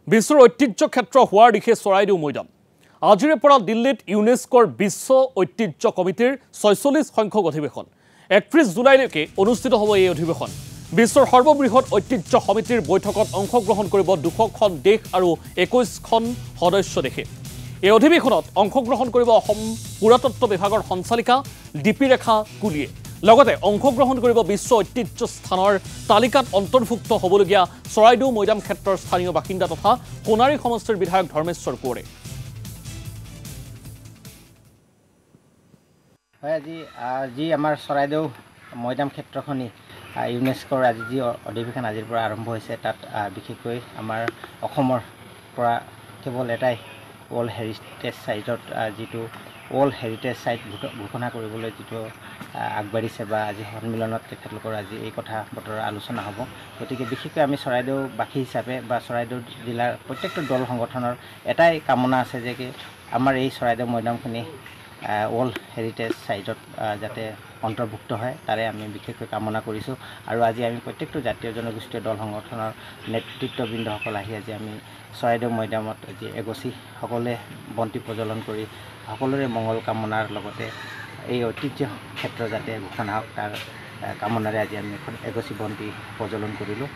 বিশ্বৰ ঐতিহ্য ক্ষেত্ৰ হোৱাৰ দিশে চৰাইদেউ মৈদাম আজিৰে পৰা দিল্লীত ইউনেস্কোৰ বিশ্ব ঐতিহ্য কমিটিৰ ৪৬ সংখ্যক অধিৱেশন ৩১ জুলাইলৈকে অনুষ্ঠিত হ'ব এই অধিৱেশন বিশ্বৰ সৰ্ববৃহৎ ঐতিহ্য সমিতিৰ বৈঠকত অংশগ্ৰহণ কৰিব ২০০খন দেশ আৰু ২১খন সদস্য দেশে এই অধিৱেশনত অংশগ্ৰহণ কৰিব অসম পুৰাতত্ত্ব বিভাগৰ সঞ্চালিকা দীপিৰেখা কুলিয়ে লগতে অংশগ্ৰহণ কৰিব বিশ্ব ঐতিহ্য স্থানৰ তালিকাত অন্তৰ্ভুক্ত হ'বলগীয়া চৰাইদেউ মৈদাম ক্ষেত্ৰৰ স্থানীয় বাসিন্দা তথা সোণাৰী সমষ্টিৰ বিধায়ক ধৰ্মেশ্বৰ কোঁৱৰে হয় আজি আমাৰ চৰাইদেউ মৈদাম ক্ষেত্ৰখনি ইউনেস্কোৰ আজি যি অধিৱেশন আজিৰ পৰা আৰম্ভ হৈছে তাত বিশেষকৈ আমাৰ অসমৰ পৰা কেৱল এটাই ৱৰ্ল্ড হেৰিটেজ সাইটত যিটো ৱৰ্ল্ড হেৰিটেজ সাইট ঘোষণা কৰিবলৈ যিটো আগবাঢ়িছে বা আজি সন্মিলনত তেখেতলোকৰ আজি এই কথা বতৰা আলোচনা হ'ব গতিকে বিশেষকৈ আমি চৰাইদেউবাসী হিচাপে বা চৰাইদেউ জিলাৰ প্ৰত্যেকটো দল সংগঠনৰ এটাই কামনা আছে যে কি আমাৰ এই চৰাইদেউ মৈদামখিনি ৱৰ্ল্ড হেৰিটেজ সাইটত যাতে অন্তৰ্ভুক্ত হয় তাৰে আমি বিশেষকৈ কামনা কৰিছোঁ আৰু আজি আমি প্ৰত্যেকটো জাতীয় জনগোষ্ঠীয় দল সংগঠনৰ নেতৃত্ববৃন্দসকল আহি আজি আমি চৰাইদেউ মৈদামত আজি এগছি সকলোৱে বন্তি প্ৰজ্বলন কৰি সকলোৰে মংগল কামনাৰ লগতে এই ঐতিহ্য ক্ষেত্ৰ যাতে ঘোষণা হওক তাৰ কামনাৰে আজি আমি এখন এগছি বন্তি প্ৰজ্বলন কৰিলোঁ।